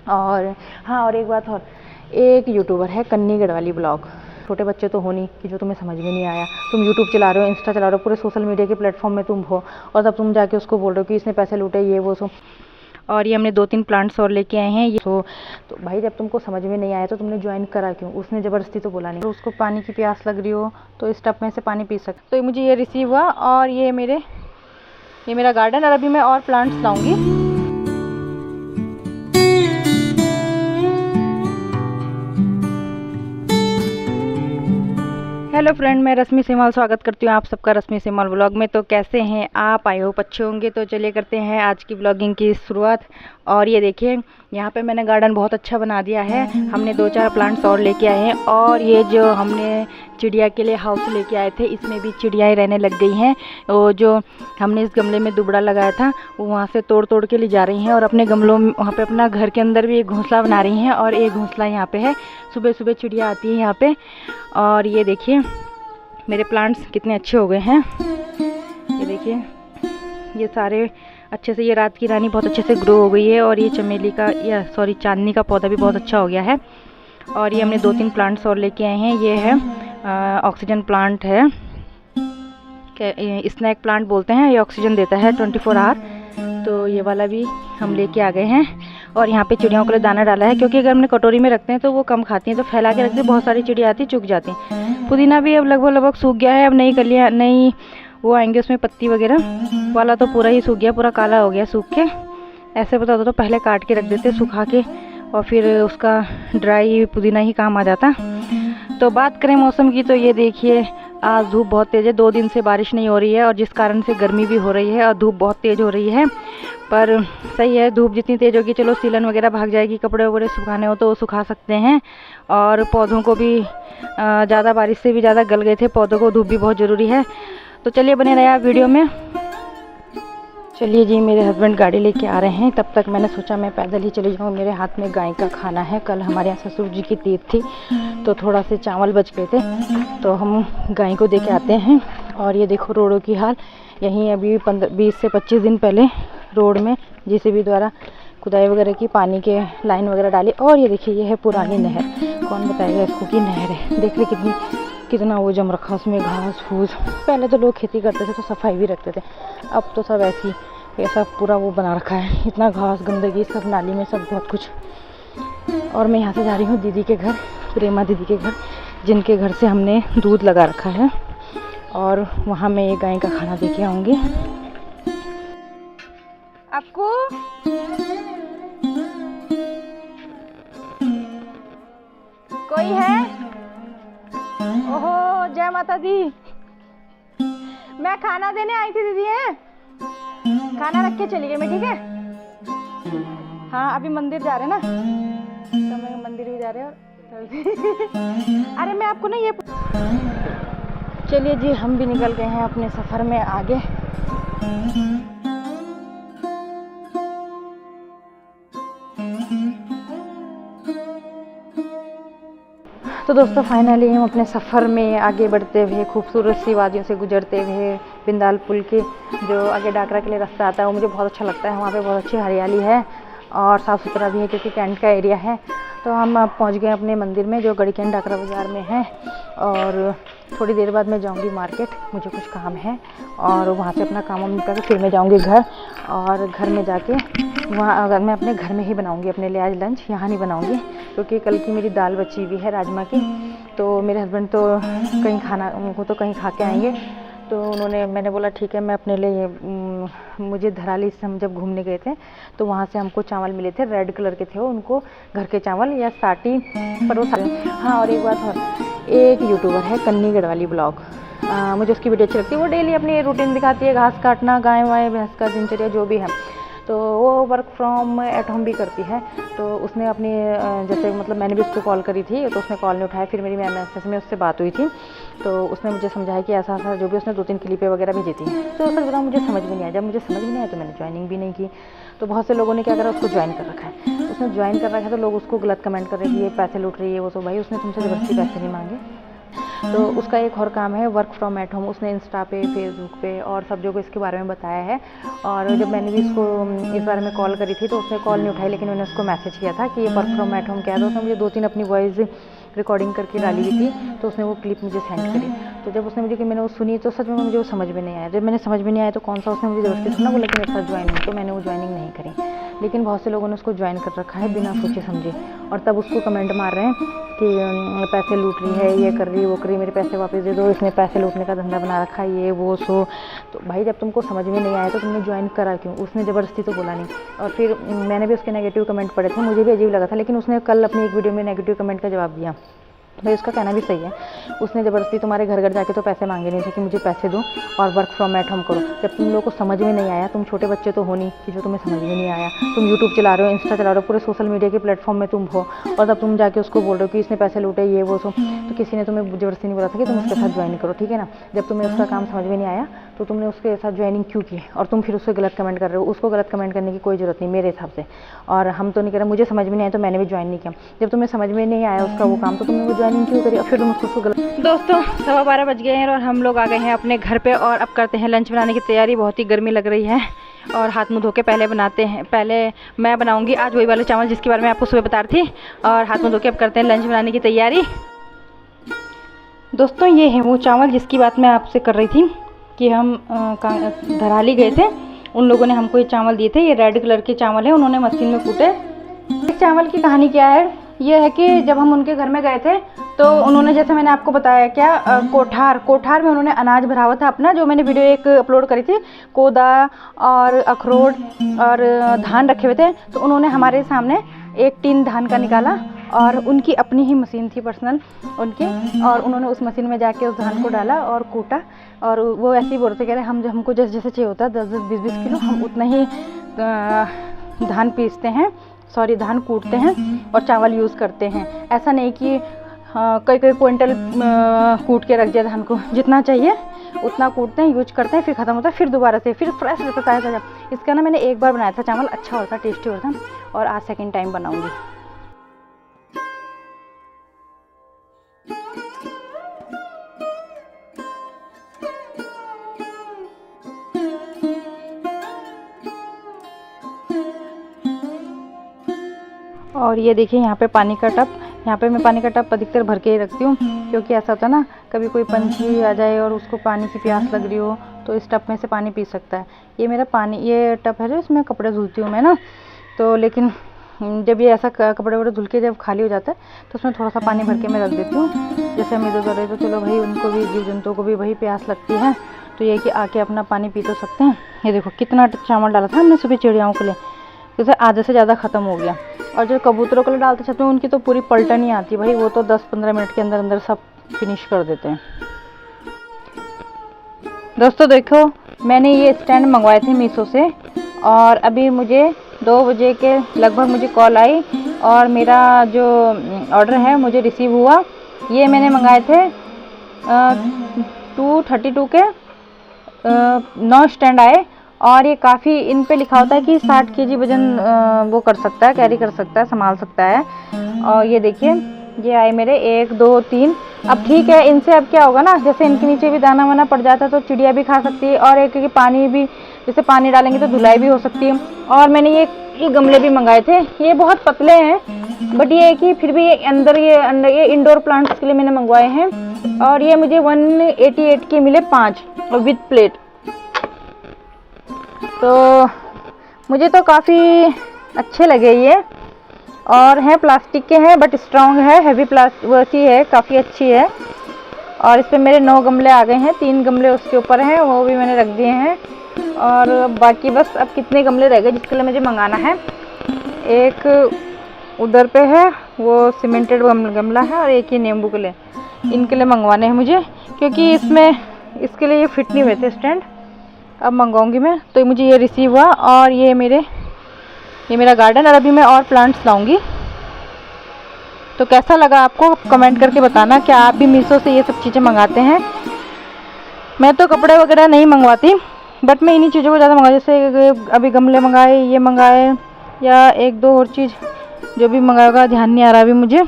और हाँ, और एक बात और, एक यूट्यूबर है कन्नी गढ़वाली ब्लॉग। छोटे बच्चे तो हो नहीं कि जो तुम्हें समझ में नहीं आया, तुम यूट्यूब चला रहे हो, इंस्टा चला रहे हो, पूरे सोशल मीडिया के प्लेटफॉर्म में तुम हो, और तब तुम जाके उसको बोल रहे हो कि इसने पैसे लूटे, ये वो सो। और ये हमने 2-3 प्लांट्स और लेके आए हैं ये तो भाई जब तुमको समझ में नहीं आया तो तुमने ज्वाइन करा क्यों? उसने ज़बरदस्ती तो बोला नहीं। तो उसको पानी की प्यास लग रही हो तो इस टब में से पानी पी सकते। तो मुझे ये रिसीव हुआ और ये मेरा गार्डन, और अभी मैं और प्लांट्स लाऊंगी। हेलो फ्रेंड, मैं रश्मि सेमाल स्वागत करती हूँ आप सबका रश्मि सेमाल व्लॉग में। तो कैसे हैं आप? आई होप अच्छे होंगे। तो चलिए करते हैं आज की व्लॉगिंग की शुरुआत। और ये देखिए यहाँ पे मैंने गार्डन बहुत अच्छा बना दिया है। हमने 2-4 प्लांट्स और लेके आए हैं, और ये जो हमने चिड़िया के लिए हाउस लेके आए थे इसमें भी चिड़ियाएँ रहने लग गई हैं। वो जो हमने इस गमले में दुबड़ा लगाया था वो वहाँ से तोड़ तोड़ के ले जा रही हैं, और अपने गमलों में वहाँ पे अपना घर के अंदर भी एक घोंसला बना रही हैं। और एक घोंसला यहाँ पे है, सुबह सुबह चिड़िया आती है यहाँ पे। और ये देखिए मेरे प्लांट्स कितने अच्छे हो गए हैं। ये देखिए ये सारे अच्छे से, ये रात की रानी बहुत अच्छे से ग्रो हो गई है, और ये चमेली का चांदनी का पौधा भी बहुत अच्छा हो गया है। और ये हमने 2-3 प्लांट्स और लेके आए हैं। ये है ऑक्सीजन प्लांट है, स्नैक प्लांट बोलते हैं, ये ऑक्सीजन देता है 24 आवर। तो ये वाला भी हम लेके आ गए हैं। और यहाँ पे चिड़ियों के लिए दाना डाला है, क्योंकि अगर हमने कटोरी में रखते हैं तो वो कम खाती हैं, तो फैला के रखते हैं, बहुत सारी चिड़िया आती चुग जाती हैं। पुदीना भी अब लगभग सूख गया है, अब नई कलियाँ नई वो आएंगे उसमें, पत्ती वगैरह वाला तो पूरा ही सूख गया, पूरा काला हो गया सूख के। ऐसे बता दो तो पहले काट के रख देते सुखा के, और फिर उसका ड्राई पुदीना ही काम आ जाता। तो बात करें मौसम की, तो ये देखिए आज धूप बहुत तेज़ है। 2 दिन से बारिश नहीं हो रही है, और जिस कारण से गर्मी भी हो रही है और धूप बहुत तेज़ हो रही है। पर सही है, धूप जितनी तेज़ होगी चलो सीलन वगैरह भाग जाएगी, कपड़े वगैरह सुखाने हो तो वो सुखा सकते हैं। और पौधों को भी ज़्यादा बारिश से भी ज़्यादा गल गए थे पौधों को, धूप भी बहुत ज़रूरी है। तो चलिए बने रहे आप वीडियो में। चलिए जी, मेरे हस्बैंड गाड़ी लेके आ रहे हैं, तब तक मैंने सोचा मैं पैदल ही चली जाऊँ। मेरे हाथ में गाय का खाना है, कल हमारे यहाँ ससुर जी की तीज थी तो थोड़ा से चावल बच गए थे, तो हम गाय को दे के आते हैं। और ये देखो रोडों की हाल, यहीं अभी 20 से 25 दिन पहले रोड में जेसीबी द्वारा खुदाई वगैरह की, पानी के लाइन वगैरह डाली। और ये देखिए ये है पुरानी नहर, कौन बताएगा इसको कि नहर है। देख रहे कितना वो जम रखा उसमें घास फूस। पहले तो लोग खेती करते थे तो सफाई भी रखते थे, अब तो सब ऐसा पूरा वो बना रखा है, इतना घास गंदगी सब नाली में, सब बहुत कुछ। और मैं यहाँ से जा रही हूँ दीदी के घर, प्रेमा दीदी के घर, जिनके घर से हमने दूध लगा रखा है, और वहाँ मैं एक गाय का खाना दे के आऊँगी। आपको कोई है? ओहो जय माता दी, मैं खाना देने आई थी दीदी। है खाना रख के चली गई मैं, ठीक है? हाँ अभी मंदिर जा रहे हैं ना, तो मैं मंदिर भी जा रहे हैं। अरे मैं आपको ना ये, चलिए जी हम भी निकल गए हैं अपने सफ़र में आगे। तो दोस्तों फाइनली हम अपने सफ़र में आगे बढ़ते हुए, खूबसूरत सी वादियों से गुजरते हुए, बिंदाल पुल के जो आगे डाकरा के लिए रास्ता आता है वो मुझे बहुत अच्छा लगता है। वहाँ पे बहुत अच्छी हरियाली है और साफ़ सुथरा भी है, क्योंकि कैंट का एरिया है। तो हम अब पहुँच गए अपने मंदिर में जो गढ़ीकेन डाकरा बाज़ार में है, और थोड़ी देर बाद मैं जाऊंगी मार्केट, मुझे कुछ काम है, और वहाँ से अपना काम निपटा के फिर मैं जाऊंगी घर। और घर में जाके वहाँ अगर मैं अपने घर में ही बनाऊंगी अपने लिए आज लंच, यहाँ नहीं बनाऊंगी, क्योंकि कल की मेरी दाल बची हुई है राजमा की। तो मेरे हस्बैंड तो कहीं खाना, उनको तो कहीं खा के आएंगे, तो मैंने बोला ठीक है मैं अपने लिए, मुझे धराली से हम जब घूमने गए थे तो वहाँ से हमको चावल मिले थे, रेड कलर के थे वो, उनको घर के चावल या साटी पर वो। हाँ और एक बात और, एक यूट्यूबर है कन्नी गढ़वाली ब्लॉग, मुझे उसकी वीडियो अच्छी लगती है। वो डेली अपनी रूटीन दिखाती है, घास काटना, गाय वाय भैंस का दिनचर्या जो भी है। तो वो वर्क फ्रॉम एट होम भी करती है। तो उसने अपनी जैसे मतलब मैंने भी उसको कॉल करी थी तो उसने कॉल नहीं उठाया, फिर मेरी मैसेज में उससे बात हुई थी तो उसने मुझे समझाया कि ऐसा ऐसा, जो भी उसने 2-3 क्लिपें वगैरह भेजी थी। तो सच बताऊँ मुझे समझ में नहीं आया, जब मुझे समझ में नहीं आया तो मैंने ज्वाइनिंग भी नहीं की। तो बहुत से लोगों ने क्या करा, उसको ज्वाइन कर रखा है। उसने ज्वाइन कर रखा है तो लोग उसको गलत कमेंट कर रहे हैं कि ये पैसे लूट रही है वो। तो भाई उसने तुमसे ज़बरदस्ती पैसे नहीं मांगे, तो उसका एक और काम है वर्क फ्रॉम एट होम। उसने इंस्टा पे, फेसबुक पे और सब जगह इसके बारे में बताया है। और जब मैंने भी इसको इस बारे में कॉल करी थी तो उसने कॉल नहीं उठाई, लेकिन मैंने उसको मैसेज किया था कि ये वर्क फ्रॉम एट होम क्या है। तो उसने मुझे 2-3 अपनी वॉइस रिकॉर्डिंग करके डाली हुई थी, तो उसने वो क्लिप मुझे सेंड करी। तो जब उसने मैंने वो सुनी तो सच में मुझे वो समझ में नहीं आया। जब मैंने समझ में नहीं आया तो कौन सा उसने मुझे ज़बरदस्ती सुना बोला कि मेरे साथ ज्वाइनिंग, तो मैंने वो ज्वाइनिंग नहीं करी। लेकिन बहुत से लोगों ने उसको ज्वाइन कर रखा है बिना सोचे समझे, और तब उसको कमेंट मार रहे हैं कि पैसे लूट रही है, ये कर रही है, वो कर रही है, मेरे पैसे वापस दे दो, इसने पैसे लूटने का धंधा बना रखा है, ये वो सो। तो भाई जब तुमको समझ में नहीं आया तो तुमने ज्वाइन करा क्यों? उसने ज़बरदस्ती तो बोला नहीं। और फिर मैंने भी उसके नेगेटिव कमेंट पढ़े थे, मुझे भी अजीब लगा था, लेकिन उसने कल अपनी एक वीडियो में नेगेटिव कमेंट का जवाब दिया। भाई उसका कहना भी सही है। उसने ज़बरदस्ती तुम्हारे घर घर जाके तो पैसे मांगे नहीं थे कि मुझे पैसे दो और वर्क फ्रॉम एट होम करो। जब तुम लोगों को समझ में नहीं आया, तुम छोटे बच्चे तो हो नहीं कि जो तुम्हें समझ में नहीं आया। तुम यूट्यूब चला रहे हो, इंस्टा चला रहे हो, पूरे सोशल मीडिया के प्लेटफॉर्म में तुम हो, और तब तुम जाके उसको बोल रहे हो कि इसने पैसे लूटे, ये वो सो। तो किसी ने तुम्हें ज़बरदस्ती नहीं बोला था कि तुम उसके साथ ज्वाइन करो, ठीक है ना। जब तुम्हें उसका काम समझ में नहीं आया तो तुमने उसके साथ ज्वाइनिंग क्यों की? और तुम फिर उसको गलत कमेंट कर रहे हो। उसको गलत कमेंट करने की कोई ज़रूरत नहीं मेरे हिसाब से। और हम तो नहीं कर रहे, मुझे समझ में नहीं आया तो मैंने भी ज्वाइन नहीं किया। जब तुम्हें समझ में नहीं आया उसका वो काम तो तुमने वो ज्वाइनिंग क्यों करी? और फिर तुम उसको गलत। दोस्तों 12:15 बज गए हैं और हम लोग आ गए हैं अपने घर पे, और अब करते हैं लंच बनाने की तैयारी। बहुत ही गर्मी लग रही है और हाथ मुँह धो के पहले बनाते हैं। पहले मैं बनाऊंगी आज वही वाले चावल जिसके बारे में आपको सुबह बता रही थी, और हाथ मुँह धो के अब करते हैं लंच बनाने की तैयारी। दोस्तों ये है वो चावल जिसकी बात मैं आपसे कर रही थी कि हम धराली गए थे, उन लोगों ने हमको ये चावल दिए थे। ये रेड कलर के चावल है, उन्होंने मशीन में कूटे। इस चावल की कहानी क्या है, ये है कि जब हम उनके घर में गए थे तो उन्होंने, जैसे मैंने आपको बताया क्या, कोठार में उन्होंने अनाज भरा हुआ था अपना, जो मैंने वीडियो एक अपलोड करी थी। कोदा और अखरोट और धान रखे हुए थे। तो उन्होंने हमारे सामने एक टीन धान का निकाला, और उनकी अपनी ही मशीन थी पर्सनल उनकी, और उन्होंने उस मशीन में जाके उस धान को डाला और कूटा। और वो ऐसे ही बोल रहे थे, कह रहे हमको जैसे जैसे चाहिए होता है 10-10, 20-20 किलो हम उतना ही धान पीसते हैं, धान कूटते हैं और चावल यूज़ करते हैं। ऐसा नहीं कि कई क्विंटल कूट के रख दिया धान को, जितना चाहिए उतना कूटते हैं, यूज करते हैं, फिर ख़त्म होता है, फिर दोबारा से फिर फ्रेश रहता है ताज़ा। इसका ना मैंने एक बार बनाया था चावल, अच्छा होता, टेस्टी होता, और आज सेकेंड टाइम बनाऊँगी। और ये देखिए यहाँ पे पानी का टब, यहाँ पे मैं पानी का टब अधिकतर भर के ही रखती हूँ, क्योंकि ऐसा होता है ना कभी कोई पंछी आ जाए और उसको पानी की प्यास लग रही हो तो इस टब में से पानी पी सकता है। ये मेरा पानी, ये टब है जो इसमें कपड़े धुलती हूँ मैं ना, तो लेकिन जब ये ऐसा कपड़े वपड़े धुल के जब खाली हो जाता है तो उसमें थोड़ा सा पानी भर के मैं रख देती हूँ। जैसे हम इधर उधर, तो चलो भाई उनको भी, जीव जंतुओं को भी वही प्यास लगती है, तो ये कि आके अपना पानी पी तो सकते हैं। ये देखो कितना चावल डाला था हमने सुबह चिड़ियाओं के लिए, जैसे आधे से ज़्यादा ख़त्म हो गया। और जो कबूतरों के लिए डालते छत में उनकी तो पूरी पलटन ही आती है भाई, वो तो 10-15 मिनट के अंदर अंदर सब फिनिश कर देते हैं। दोस्तों देखो मैंने ये स्टैंड मंगवाए थे मीशो से, और अभी मुझे 2 बजे के लगभग मुझे कॉल आई और मेरा जो ऑर्डर है मुझे रिसीव हुआ। ये मैंने मंगाए थे 232 के 9 स्टैंड आए, और ये काफ़ी, इन पे लिखा होता है कि 60 kg वजन वो कर सकता है, कैरी कर सकता है, संभाल सकता है। और ये देखिए ये आए मेरे 1 2 3। अब ठीक है, इनसे अब क्या होगा ना, जैसे इनके नीचे भी दाना वाना पड़ जाता है तो चिड़िया भी खा सकती है, और एक कि पानी भी, जैसे पानी डालेंगे तो धुलाई भी हो सकती है। और मैंने ये गमले भी मंगाए थे, ये बहुत पतले हैं, बट ये है कि फिर भी ये इंडोर प्लांट्स के लिए मैंने मंगवाए हैं। और ये मुझे 188 के मिले 5, और विद प्लेट। तो मुझे तो काफ़ी अच्छे लगे ये, और हैं प्लास्टिक के हैं बट स्ट्रॉन्ग है, हैवी प्लास्टिक वैसी है, काफ़ी अच्छी है। और इस पे मेरे 9 गमले आ गए हैं, 3 गमले उसके ऊपर हैं, वो भी मैंने रख दिए हैं। और बाकी बस अब कितने गमले रह गए जिसके लिए मुझे मंगाना है। एक उधर पे है वो सीमेंटेड गमला है, और एक ही नींबू के लिए, इनके लिए मंगवाने हैं मुझे, क्योंकि इसके लिए ये फिट नहीं हुए थे स्टैंड। अब मंगाऊंगी मैं। तो मुझे ये रिसीव हुआ, और ये मेरा गार्डन, और अभी मैं और प्लांट्स लाऊंगी। तो कैसा लगा आपको कमेंट करके बताना, क्या आप भी मीशो से ये सब चीज़ें मंगाते हैं? मैं तो कपड़े वगैरह नहीं मंगवाती, बट मैं इन्हीं चीज़ों को ज़्यादा मंगा, जैसे अभी गमले मंगाए, ये मंगाए, या 1-2 और चीज़ जो भी मंगाएगा ध्यान नहीं आ रहा अभी मुझे।